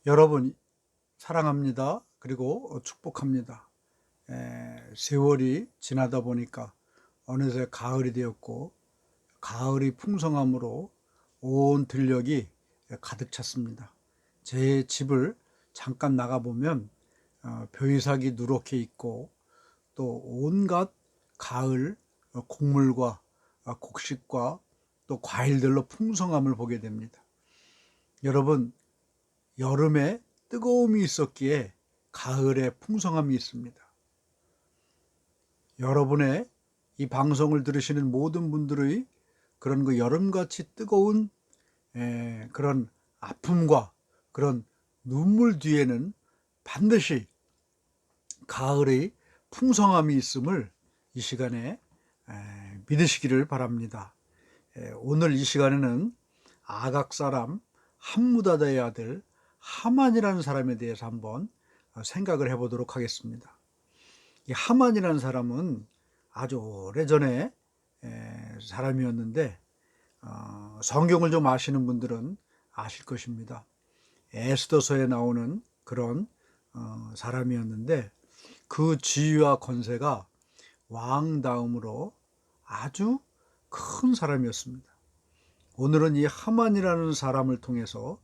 여러분 사랑합니다. 그리고 축복합니다. 세월이 지나다 보니까 어느새 가을이 되었고 가을이 풍성함으로 온 들녘이 가득 찼습니다. 제 집을 잠깐 나가보면 벼이삭이 누렇게 있고 또 온갖 가을 곡물과 곡식과 또 과일들로 풍성함을 보게 됩니다. 여러분, 여름에 뜨거움이 있었기에 가을에 풍성함이 있습니다. 여러분의 이 방송을 들으시는 모든 분들의 그런 그 여름같이 뜨거운 그런 아픔과 그런 눈물 뒤에는 반드시 가을의 풍성함이 있음을 이 시간에 믿으시기를 바랍니다. 오늘 이 시간에는 아각 사람 함무다다의 아들 하만이라는 사람에 대해서 한번 생각을 해보도록 하겠습니다. 이 하만이라는 사람은 아주 오래전에 사람이었는데 성경을 좀 아시는 분들은 아실 것입니다. 에스더서에 나오는 그런 사람이었는데 그 지위와 권세가 왕 다음으로 아주 큰 사람이었습니다. 오늘은 이 하만이라는 사람을 통해서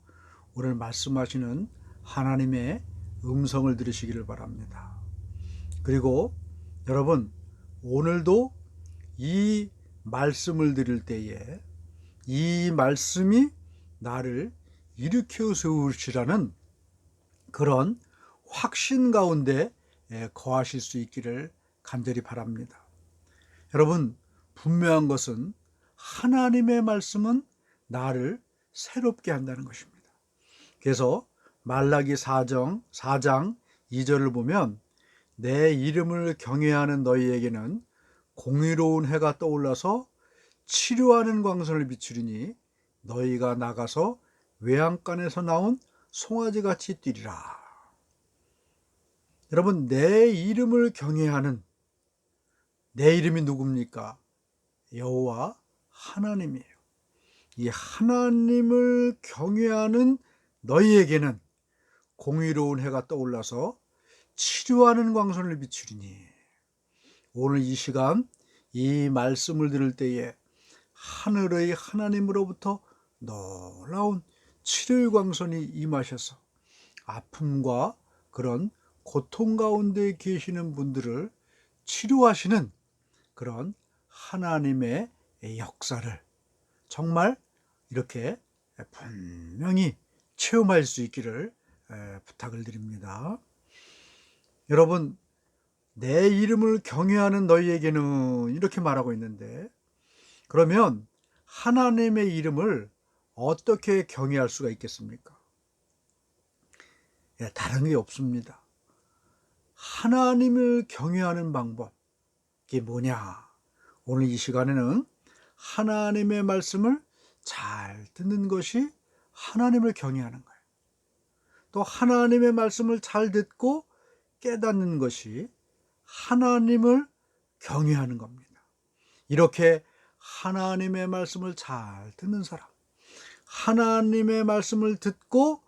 오늘 말씀하시는 하나님의 음성을 들으시기를 바랍니다. 그리고 여러분, 오늘도 이 말씀을 들을 때에 이 말씀이 나를 일으켜 세우시라는 그런 확신 가운데 거하실 수 있기를 간절히 바랍니다. 여러분, 분명한 것은 하나님의 말씀은 나를 새롭게 한다는 것입니다. 그래서 말라기 4장 2절을 보면 내 이름을 경외하는 너희에게는 공의로운 해가 떠올라서 치료하는 광선을 비추리니 너희가 나가서 외양간에서 나온 송아지같이 뛰리라. 여러분, 내 이름을 경외하는, 내 이름이 누굽니까? 여호와 하나님이에요. 이 하나님을 경외하는 너희에게는 공의로운 해가 떠올라서 치료하는 광선을 비추리니, 오늘 이 시간 이 말씀을 들을 때에 하늘의 하나님으로부터 놀라운 치료의 광선이 임하셔서 아픔과 그런 고통 가운데 계시는 분들을 치료하시는 그런 하나님의 역사를 정말 이렇게 분명히 체험할 수 있기를 부탁을 드립니다. 여러분, 내 이름을 경외하는 너희에게는 이렇게 말하고 있는데, 그러면 하나님의 이름을 어떻게 경외할 수가 있겠습니까? 다른 게 없습니다. 하나님을 경외하는 방법, 이게 뭐냐? 오늘 이 시간에는 하나님의 말씀을 잘 듣는 것이 하나님을 경외하는 거예요. 또 하나님의 말씀을 잘 듣고 깨닫는 것이 하나님을 경외하는 겁니다. 이렇게 하나님의 말씀을 잘 듣는 사람, 하나님의 말씀을 듣고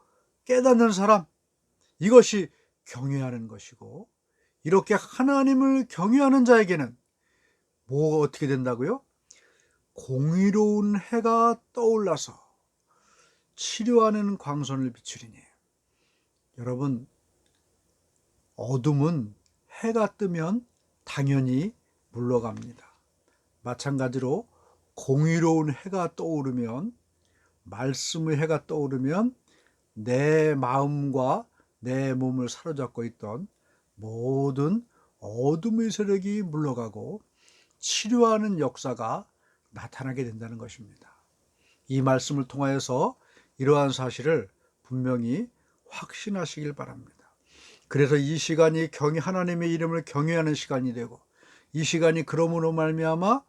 깨닫는 사람, 이것이 경외하는 것이고, 이렇게 하나님을 경외하는 자에게는 뭐가 어떻게 된다고요? 공의로운 해가 떠올라서 치료하는 광선을 비추리니. 여러분, 어둠은 해가 뜨면 당연히 물러갑니다. 마찬가지로 공의로운 해가 떠오르면, 말씀의 해가 떠오르면 내 마음과 내 몸을 사로잡고 있던 모든 어둠의 세력이 물러가고 치료하는 역사가 나타나게 된다는 것입니다. 이 말씀을 통하여서 이러한 사실을 분명히 확신하시길 바랍니다. 그래서 이 시간이 하나님의 이름을 경외하는 시간이 되고, 이 시간이 그러므로 말미암아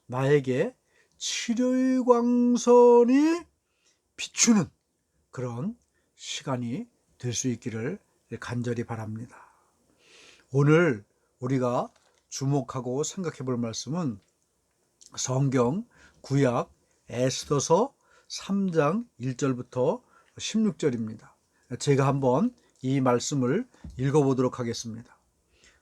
나에게 치료의 광선이 비추는 그런 시간이 될 수 있기를 간절히 바랍니다. 오늘 우리가 주목하고 생각해 볼 말씀은 성경 구약 에스더서 3장 1절부터 16절입니다. 제가 한번 이 말씀을 읽어보도록 하겠습니다.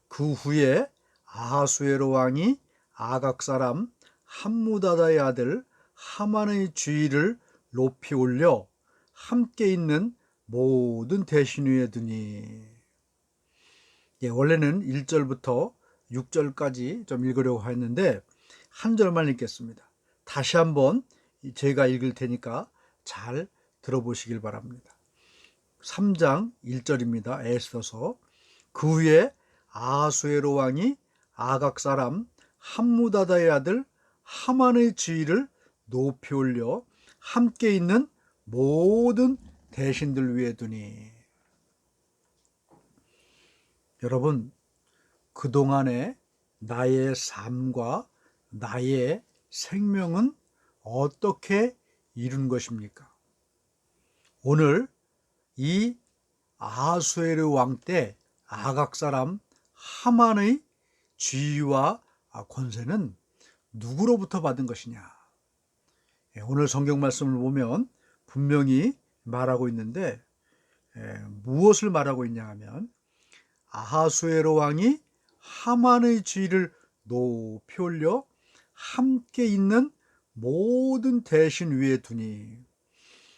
그 후에 아하수에로 왕이 아각 사람 함무다다의 아들 하만의 주의를 높이 올려 함께 있는 모든 대신 위에 두니. 원래는 1절부터 6절까지 좀 읽으려고 했는데 한 절만 읽겠습니다. 다시 한번 제가 읽을 테니까 잘 들어보시길 바랍니다. 3장 1절입니다. 에스더서. 그 후에 아하수에로 왕이 아각 사람 함무다다의 아들 하만의 지위를 높이 올려 함께 있는 모든 대신들 위에 두니. 여러분, 그동안의 나의 삶과 나의 생명은 어떻게 이룬 것입니까? 오늘 이 아하수에르 왕 때 아각 사람 하만의 지위와 권세는 누구로부터 받은 것이냐? 오늘 성경 말씀을 보면 분명히 말하고 있는데 무엇을 말하고 있냐 하면 아하수에로 왕이 하만의 지위를 높이 올려 함께 있는 모든 대신 위에 두니.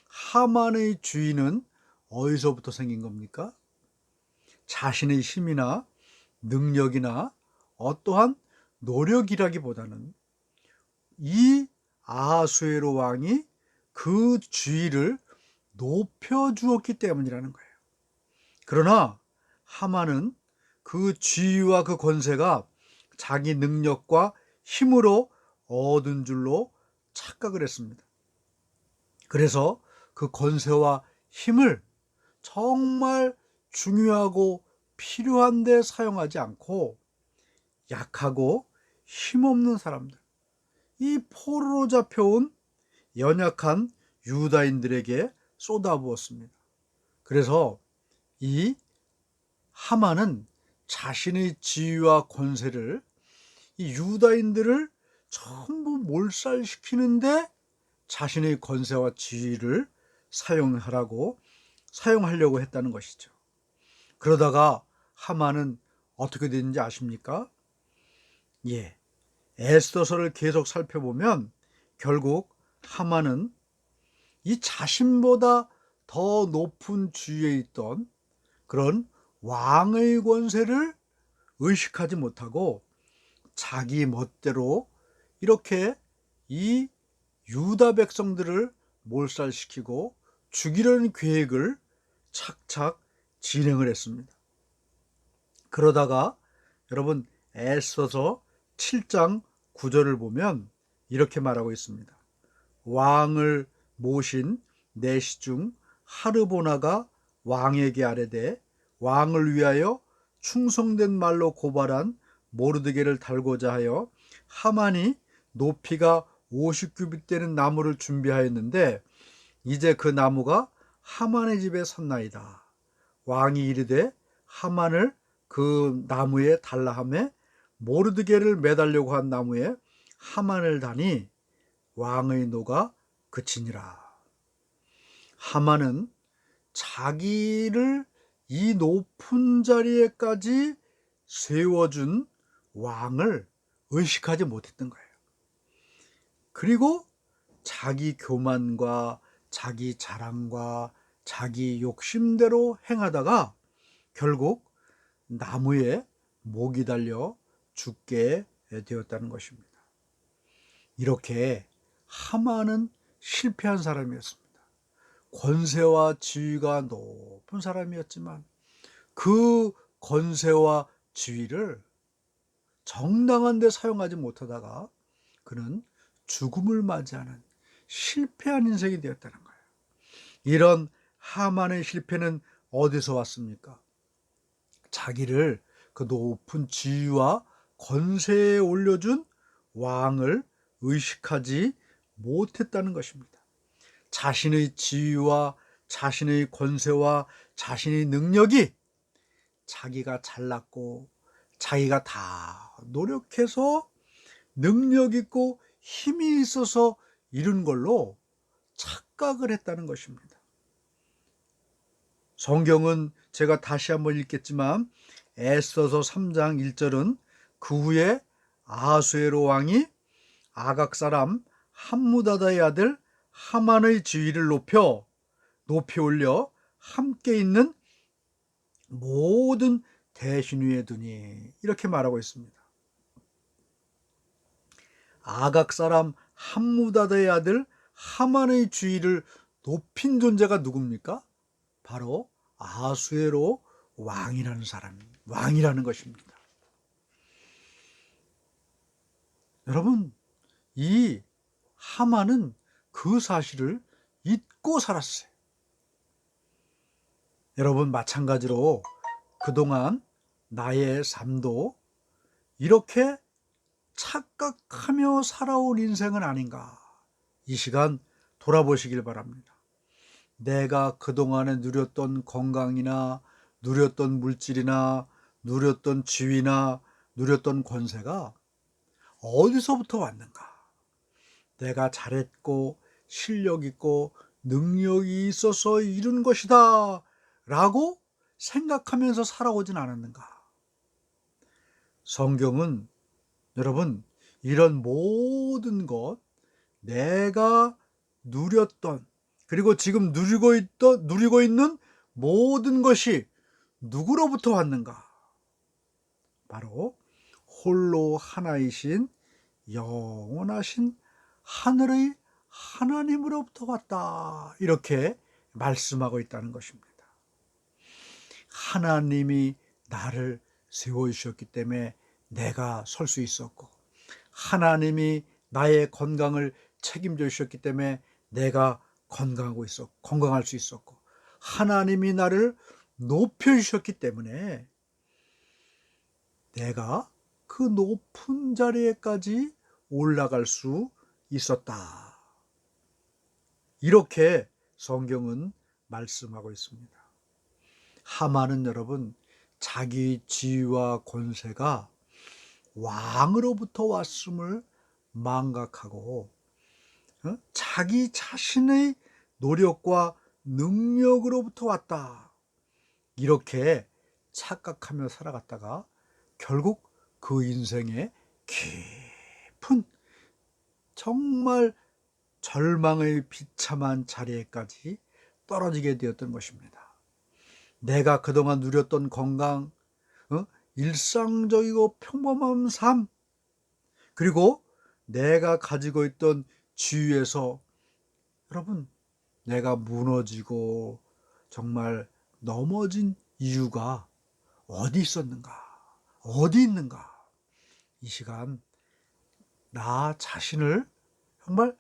하만의 주인은 어디서부터 생긴 겁니까? 자신의 힘이나 능력이나 어떠한 노력이라기보다는 이 아하수에로 왕이 그 주위를 높여주었기 때문이라는 거예요. 그러나 하만은 그 지위와 그 권세가 자기 능력과 힘으로 얻은 줄로 착각을 했습니다. 그래서 그 권세와 힘을 정말 중요하고 필요한 데 사용하지 않고 약하고 힘없는 사람들, 이 포로로 잡혀온 연약한 유다인들에게 쏟아부었습니다. 그래서 이 하만은 자신의 지위와 권세를 이 유다인들을 전부 몰살시키는데 자신의 권세와 지위를 사용하려고 했다는 것이죠. 그러다가 하만은 어떻게 됐는지 아십니까? 에스더서를 계속 살펴보면 결국 하만은 이 자신보다 더 높은 지위에 있던 그런 왕의 권세를 의식하지 못하고 자기 멋대로 이렇게 이 유다 백성들을 몰살시키고 죽이려는 계획을 착착 진행을 했습니다. 그러다가 여러분 에스더서 7장 9절을 보면 이렇게 말하고 있습니다. 왕을 모신 내시 중 하르보나가 왕에게 아뢰되 왕을 위하여 충성된 말로 고발한 모르드게를 달고자 하여 하만이 높이가 50규빗 되는 나무를 준비하였는데 이제 그 나무가 하만의 집에 섰나이다. 왕이 이르되 하만을 그 나무에 달라 하매 모르드게를 매달려고 한 나무에 하만을 다니 왕의 노가 그치니라. 하만은 자기를 이 높은 자리에까지 세워준 왕을 의식하지 못했던 거예요. 그리고 자기 교만과 자기 자랑과 자기 욕심대로 행하다가 결국 나무에 목이 달려 죽게 되었다는 것입니다. 이렇게 하만은 실패한 사람이었습니다. 권세와 지위가 높은 사람이었지만 그 권세와 지위를 정당한 데 사용하지 못하다가 그는 죽음을 맞이하는 실패한 인생이 되었다는 거예요. 이런 하만의 실패는 어디서 왔습니까? 자기를 그 높은 지위와 권세에 올려준 왕을 의식하지 못했다는 것입니다. 자신의 지위와 자신의 권세와 자신의 능력이 자기가 잘났고 자기가 다 노력해서 능력 있고 힘이 있어서 이룬 걸로 착각을 했다는 것입니다. 성경은 제가 다시 한번 읽겠지만 에스더서 3장 1절은 그 후에 아하수에로 왕이 아각 사람 함무다다의 아들 하만의 지위를 높이 올려 함께 있는 모든 대신 위에 두니, 이렇게 말하고 있습니다. 아각 사람 함무다다의 아들 하만의 지위를 높인 존재가 누굽니까? 바로 아하수에로 왕이라는 것입니다. 여러분, 이 하만은 그 사실을 잊고 살았어요. 여러분, 마찬가지로 그동안 나의 삶도 이렇게 착각하며 살아온 인생은 아닌가, 이 시간 돌아보시길 바랍니다. 내가 그동안에 누렸던 건강이나 누렸던 물질이나 누렸던 지위나 누렸던 권세가 어디서부터 왔는가? 내가 잘했고 실력 있고 능력이 있어서 이룬 것이다 라고 생각하면서 살아오진 않았는가? 성경은 여러분, 이런 모든 것, 내가 누렸던, 그리고 지금 누리고 있는 모든 것이 누구로부터 왔는가? 바로 홀로 하나이신 영원하신 하늘의 하나님으로부터 왔다, 이렇게 말씀하고 있다는 것입니다. 하나님이 나를 세워주셨기 때문에 내가 설 수 있었고, 하나님이 나의 건강을 책임져 주셨기 때문에 내가 건강할 수 있었고, 하나님이 나를 높여주셨기 때문에 내가 그 높은 자리에까지 올라갈 수 있었다, 이렇게 성경은 말씀하고 있습니다. 하만은 여러분, 자기 지위와 권세가 왕으로부터 왔음을 망각하고 자기 자신의 노력과 능력으로부터 왔다, 이렇게 착각하며 살아갔다가 결국 그 인생의 깊은 정말 절망의 비참한 자리에까지 떨어지게 되었던 것입니다. 내가 그동안 누렸던 건강, 일상적이고 평범한 삶, 그리고 내가 가지고 있던 지위에서 여러분, 내가 무너지고 정말 넘어진 이유가 어디 있었는가? 어디 있는가? 이 시간 나 자신을 정말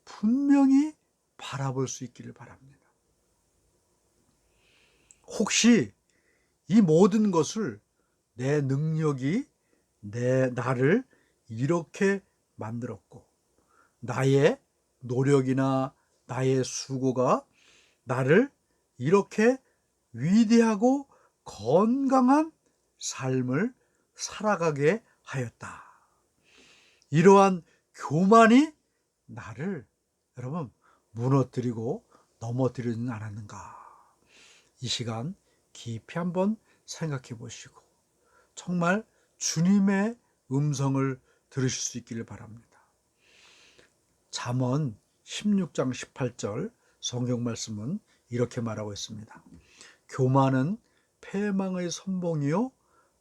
분명히 바라볼 수 있기를 바랍니다. 혹시 이 모든 것을 내 능력이 나를 이렇게 만들었고, 나의 노력이나 나의 수고가 나를 이렇게 위대하고 건강한 삶을 살아가게 하였다, 이러한 교만이 나를 여러분 무너뜨리고 넘어뜨리지는 않았는가? 이 시간 깊이 한번 생각해 보시고 정말 주님의 음성을 들으실 수 있기를 바랍니다. 잠언 16장 18절 성경 말씀은 이렇게 말하고 있습니다. 교만은 패망의 선봉이요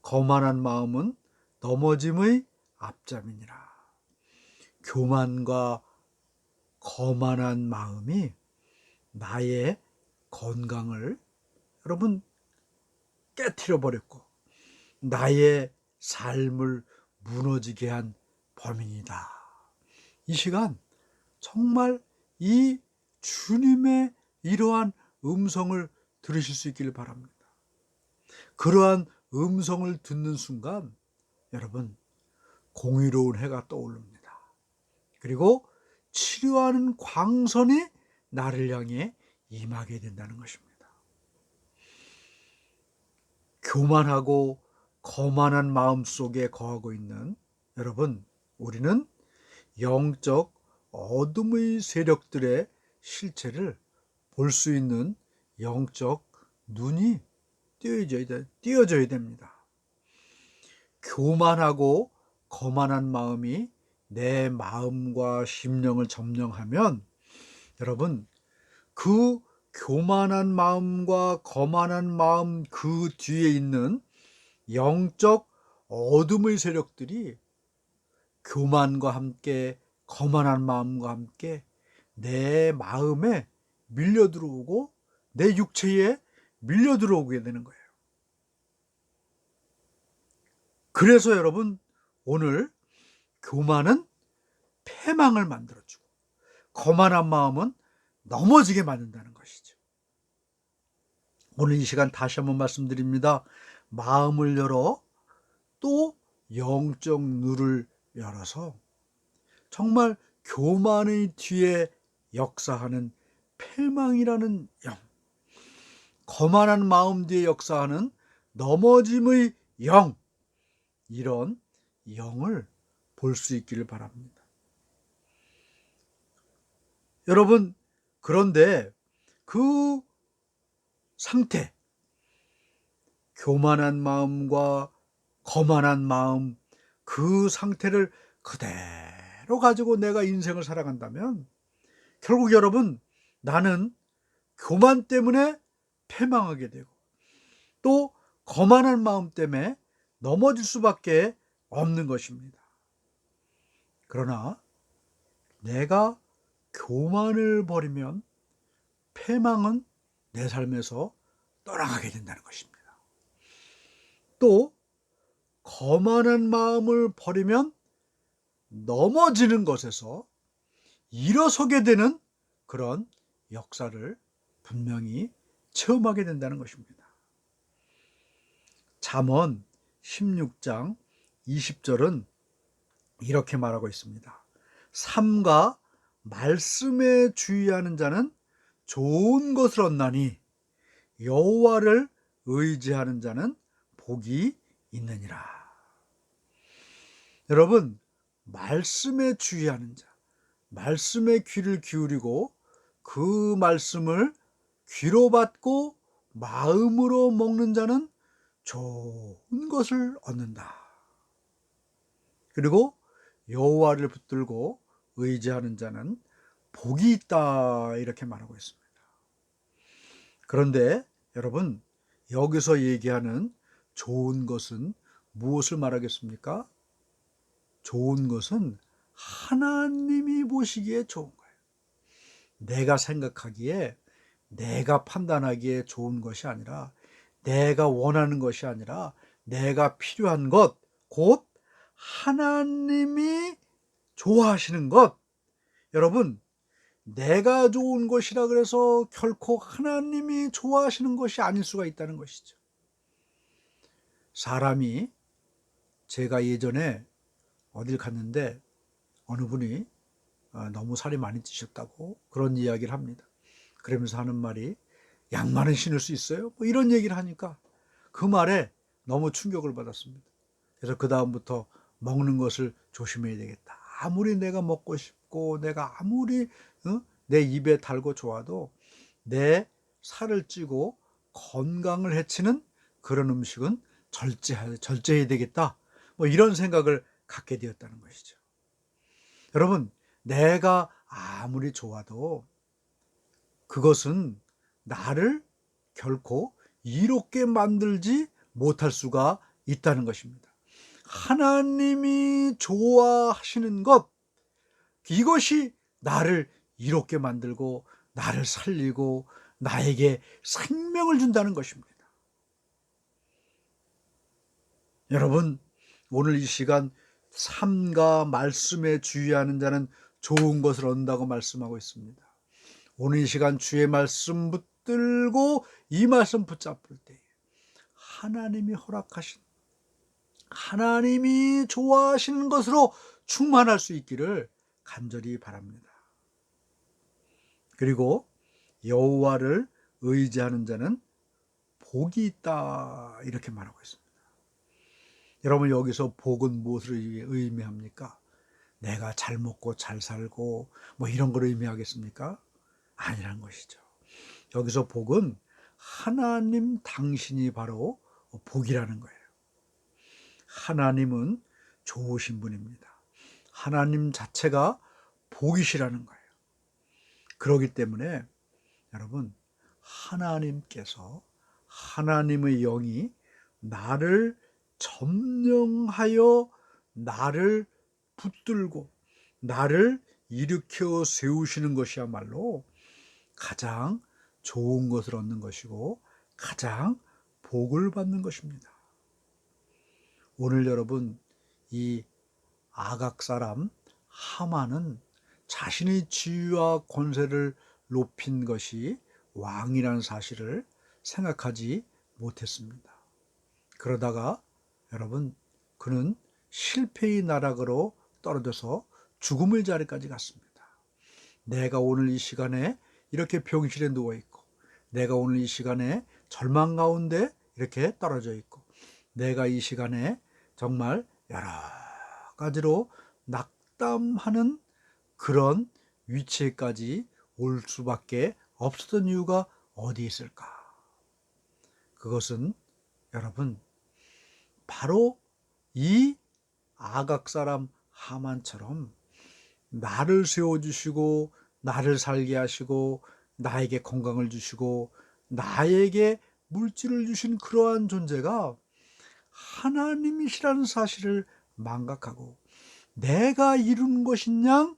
거만한 마음은 넘어짐의 앞잠이니라. 교만과 거만한 마음이 나의 건강을 여러분 깨트려 버렸고 나의 삶을 무너지게 한 범인이다. 이 시간 정말 이 주님의 이러한 음성을 들으실 수 있기를 바랍니다. 그러한 음성을 듣는 순간 여러분 공의로운 해가 떠오릅니다. 그리고 치료하는 광선이 나를 향해 임하게 된다는 것입니다. 교만하고 거만한 마음 속에 거하고 있는 여러분, 우리는 영적 어둠의 세력들의 실체를 볼 수 있는 영적 눈이 띄어져야 됩니다. 교만하고 거만한 마음이 내 마음과 심령을 점령하면 여러분, 그 교만한 마음과 거만한 마음 그 뒤에 있는 영적 어둠의 세력들이 교만과 함께 거만한 마음과 함께 내 마음에 밀려 들어오고 내 육체에 밀려 들어오게 되는 거예요. 그래서 여러분, 오늘 교만은 패망을 만들어주고 거만한 마음은 넘어지게 만든다는 것이죠. 오늘 이 시간 다시 한번 말씀드립니다. 마음을 열어 또 영적 눈을 열어서 정말 교만의 뒤에 역사하는 패망이라는 영, 거만한 마음 뒤에 역사하는 넘어짐의 영, 이런 영을 볼 수 있기를 바랍니다. 여러분, 그런데 그 상태, 교만한 마음과 거만한 마음, 그 상태를 그대로 가지고 내가 인생을 살아간다면 결국 여러분, 나는 교만 때문에 패망하게 되고 또 거만한 마음 때문에 넘어질 수밖에 없는 것입니다. 그러나 내가 교만을 버리면 패망은 내 삶에서 떠나가게 된다는 것입니다. 또 거만한 마음을 버리면 넘어지는 것에서 일어서게 되는 그런 역사를 분명히 체험하게 된다는 것입니다. 잠언 16장 20절은 이렇게 말하고 있습니다. 삼가 말씀에 주의하는 자는 좋은 것을 얻나니 여호와를 의지하는 자는 복이 있느니라. 여러분, 말씀에 주의하는 자, 말씀에 귀를 기울이고 그 말씀을 귀로 받고 마음으로 먹는 자는 좋은 것을 얻는다. 그리고 여호와를 붙들고 의지하는 자는 복이 있다, 이렇게 말하고 있습니다. 그런데 여러분, 여기서 얘기하는 좋은 것은 무엇을 말하겠습니까? 좋은 것은 하나님이 보시기에 좋은 거예요. 내가 생각하기에, 내가 판단하기에 좋은 것이 아니라, 내가 원하는 것이 아니라 내가 필요한 것, 곧 하나님이 좋아하시는 것. 여러분, 내가 좋은 것이라 그래서 결코 하나님이 좋아하시는 것이 아닐 수가 있다는 것이죠. 사람이, 제가 예전에 어딜 갔는데 어느 분이 너무 살이 많이 찌셨다고 그런 이야기를 합니다. 그러면서 하는 말이, 양말은 신을 수 있어요? 뭐 이런 얘기를 하니까 그 말에 너무 충격을 받았습니다. 그래서 그 다음부터 먹는 것을 조심해야 되겠다. 아무리 내가 먹고 싶고 내가 아무리 내 입에 달고 좋아도 내 살을 찌고 건강을 해치는 그런 음식은 절제해야 되겠다. 뭐 이런 생각을 갖게 되었다는 것이죠. 여러분, 내가 아무리 좋아도 그것은 나를 결코 이롭게 만들지 못할 수가 있다는 것입니다. 하나님이 좋아하시는 것, 이것이 나를 이롭게 만들고 나를 살리고 나에게 생명을 준다는 것입니다. 여러분, 오늘 이 시간 삶과 말씀에 주의하는 자는 좋은 것을 얻는다고 말씀하고 있습니다. 오늘 이 시간 주의 말씀 붙들고 이 말씀 붙잡을 때 하나님이 허락하신, 하나님이 좋아하시는 것으로 충만할 수 있기를 간절히 바랍니다. 그리고 여호와를 의지하는 자는 복이 있다, 이렇게 말하고 있습니다. 여러분, 여기서 복은 무엇을 의미합니까? 내가 잘 먹고 잘 살고 뭐 이런 걸 의미하겠습니까? 아니란 것이죠. 여기서 복은 하나님 당신이 바로 복이라는 거예요. 하나님은 좋으신 분입니다. 하나님 자체가 복이시라는 거예요. 그렇기 때문에 여러분, 하나님께서, 하나님의 영이 나를 점령하여 나를 붙들고 나를 일으켜 세우시는 것이야말로 가장 좋은 것을 얻는 것이고 가장 복을 받는 것입니다. 오늘 여러분, 이 아각 사람 하만은 자신의 지위와 권세를 높인 것이 왕이라는 사실을 생각하지 못했습니다. 그러다가 여러분, 그는 실패의 나락으로 떨어져서 죽음의 자리까지 갔습니다. 내가 오늘 이 시간에 이렇게 병실에 누워있고, 내가 오늘 이 시간에 절망 가운데 이렇게 떨어져 있고, 내가 이 시간에 정말 여러 가지로 낙담하는 그런 위치에까지 올 수밖에 없었던 이유가 어디 있을까? 그것은 여러분, 바로 이 아각 사람 하만처럼 나를 세워주시고 나를 살게 하시고 나에게 건강을 주시고 나에게 물질을 주신 그러한 존재가 하나님이시라는 사실을 망각하고 내가 이룬 것인 양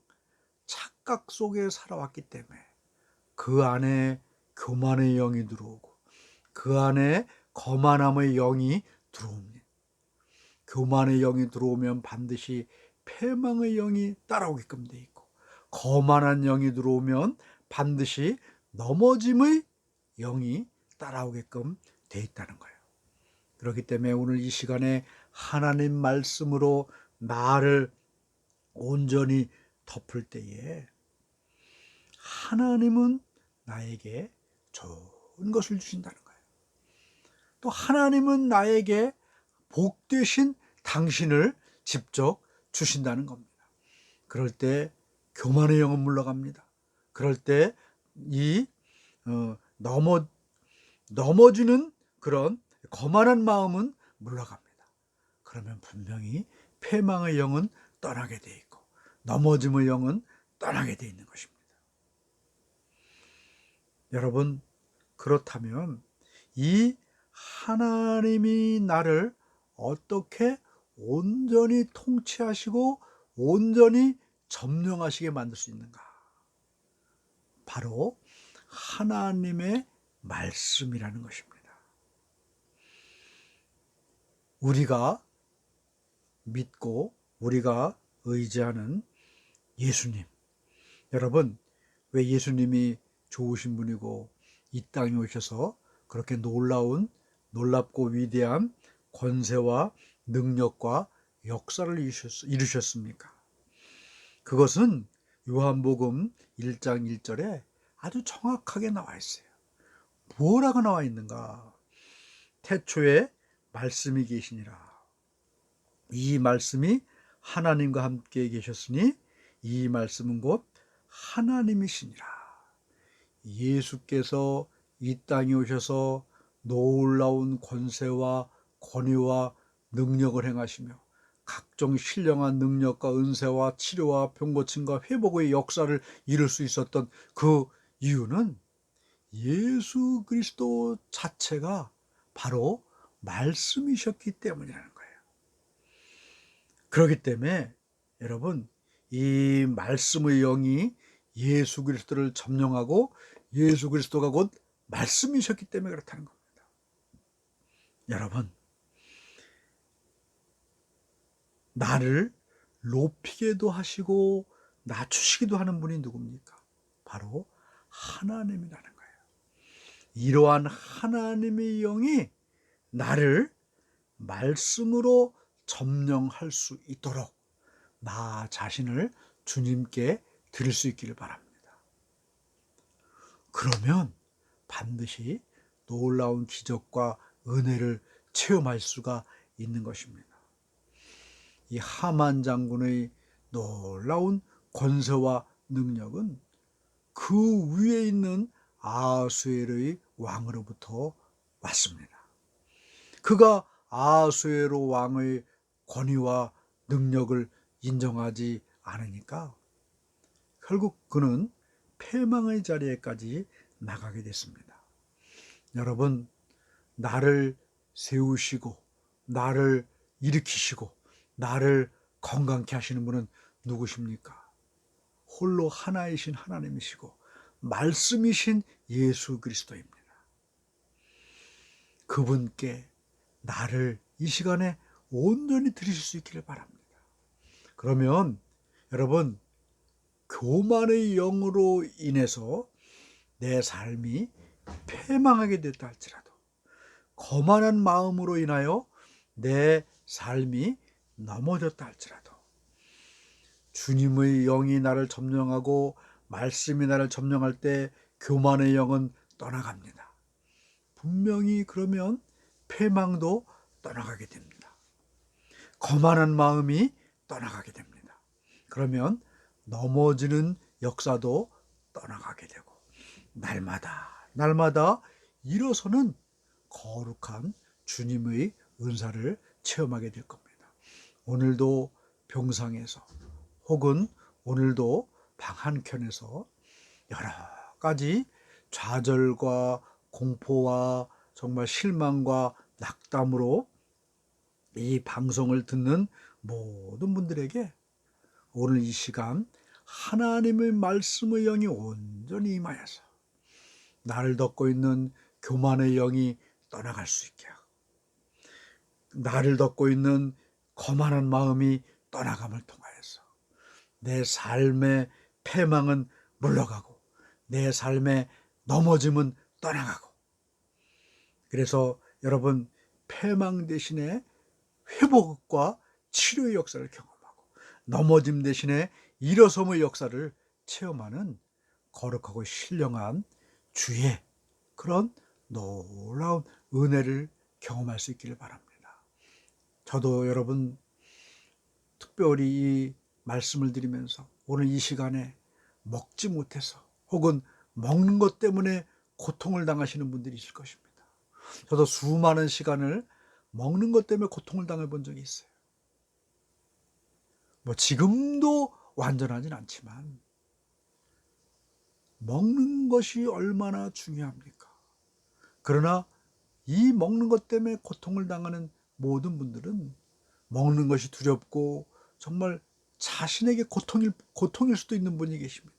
착각 속에 살아왔기 때문에 그 안에 교만의 영이 들어오고 그 안에 거만함의 영이 들어옵니다. 교만의 영이 들어오면 반드시 패망의 영이 따라오게끔 돼 있고, 거만한 영이 들어오면 반드시 넘어짐의 영이 따라오게끔 돼 있다는 거예요. 그렇기 때문에 오늘 이 시간에 하나님 말씀으로 나를 온전히 덮을 때에 하나님은 나에게 좋은 것을 주신다는 거예요. 또 하나님은 나에게 복 되신 당신을 직접 주신다는 겁니다. 그럴 때 교만의 영은 물러갑니다. 그럴 때 이 넘어지는 그런 거만한 마음은 물러갑니다. 그러면 분명히 패망의 영은 떠나게 돼 있고 넘어짐의 영은 떠나게 돼 있는 것입니다. 여러분, 그렇다면 이 하나님이 나를 어떻게 온전히 통치하시고 온전히 점령하시게 만들 수 있는가? 바로 하나님의 말씀이라는 것입니다. 우리가 믿고 우리가 의지하는 예수님. 여러분, 왜 예수님이 좋으신 분이고 이 땅에 오셔서 그렇게 놀랍고 위대한 권세와 능력과 역사를 이루셨습니까? 그것은 요한복음 1장 1절에 아주 정확하게 나와 있어요. 뭐라고 나와 있는가? 태초에 말씀이 계시니라. 이 말씀이 하나님과 함께 계셨으니 이 말씀은 곧 하나님이시니라. 예수께서 이 땅에 오셔서 놀라운 권세와 권위와 능력을 행하시며 각종 신령한 능력과 은혜와 치료와 병고침과 회복의 역사를 이룰 수 있었던 그 이유는 예수 그리스도 자체가 바로 말씀이셨기 때문이라는 거예요. 그렇기 때문에 여러분, 이 말씀의 영이 예수 그리스도를 점령하고 예수 그리스도가 곧 말씀이셨기 때문에 그렇다는 겁니다. 여러분, 나를 높이게도 하시고 낮추시기도 하는 분이 누굽니까? 바로 하나님이라는 거예요. 이러한 하나님의 영이 나를 말씀으로 점령할 수 있도록 나 자신을 주님께 드릴 수 있기를 바랍니다. 그러면 반드시 놀라운 기적과 은혜를 체험할 수가 있는 것입니다. 이 하만 장군의 놀라운 권세와 능력은 그 위에 있는 아수엘의 왕으로부터 왔습니다. 그가 아하수에로 왕의 권위와 능력을 인정하지 않으니까 결국 그는 패망의 자리에까지 나가게 됐습니다. 여러분, 나를 세우시고 나를 일으키시고 나를 건강케 하시는 분은 누구십니까? 홀로 하나이신 하나님이시고 말씀이신 예수 그리스도입니다. 그분께 나를 이 시간에 온전히 드리실 수 있기를 바랍니다. 그러면 여러분, 교만의 영으로 인해서 내 삶이 패망하게 됐다 할지라도, 거만한 마음으로 인하여 내 삶이 넘어졌다 할지라도, 주님의 영이 나를 점령하고 말씀이 나를 점령할 때 교만의 영은 떠나갑니다. 분명히 그러면 패망도 떠나가게 됩니다. 거만한 마음이 떠나가게 됩니다. 그러면 넘어지는 역사도 떠나가게 되고 날마다 일어서는 거룩한 주님의 은사를 체험하게 될 겁니다. 오늘도 병상에서 혹은 오늘도 방 한켠에서 여러 가지 좌절과 공포와 정말 실망과 낙담으로 이 방송을 듣는 모든 분들에게 오늘 이 시간 하나님의 말씀의 영이 온전히 임하여서 나를 덮고 있는 교만의 영이 떠나갈 수 있게 하고, 나를 덮고 있는 거만한 마음이 떠나감을 통하여서 내 삶의 패망은 물러가고 내 삶의 넘어짐은 떠나가고, 그래서 여러분, 패망 대신에 회복과 치료의 역사를 경험하고 넘어짐 대신에 일어섬의 역사를 체험하는 거룩하고 신령한 주의 그런 놀라운 은혜를 경험할 수 있기를 바랍니다. 저도 여러분 특별히 이 말씀을 드리면서 오늘 이 시간에 먹지 못해서 혹은 먹는 것 때문에 고통을 당하시는 분들이 있을 것입니다. 저도 수많은 시간을 먹는 것 때문에 고통을 당해 본 적이 있어요. 지금도 완전하진 않지만 먹는 것이 얼마나 중요합니까? 그러나 이 먹는 것 때문에 고통을 당하는 모든 분들은 먹는 것이 두렵고 정말 자신에게 고통일 수도 있는 분이 계십니다.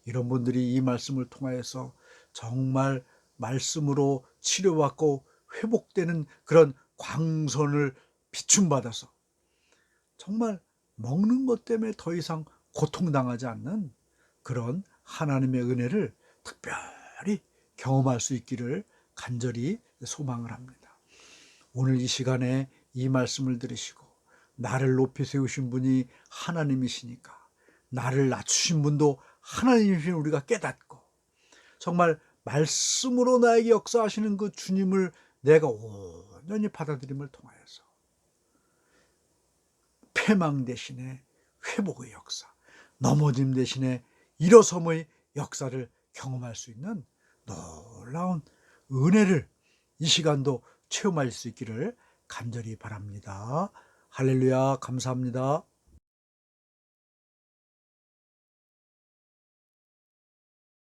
이런 분들이 이 말씀을 통하여서 정말 말씀으로 치료받고 회복되는 그런 광선을 비춤받아서 정말 먹는 것 때문에 더 이상 고통당하지 않는 그런 하나님의 은혜를 특별히 경험할 수 있기를 간절히 소망을 합니다. 오늘 이 시간에 이 말씀을 들으시고 나를 높이 세우신 분이 하나님이시니까 나를 낮추신 분도 하나님이신 우리가 깨닫고 정말 말씀으로 나에게 역사하시는 그 주님을 내가 온전히 받아들임을 통하여서 패망 대신에 회복의 역사, 넘어짐 대신에 일어섬의 역사를 경험할 수 있는 놀라운 은혜를 이 시간도 체험할 수 있기를 간절히 바랍니다. 할렐루야, 감사합니다.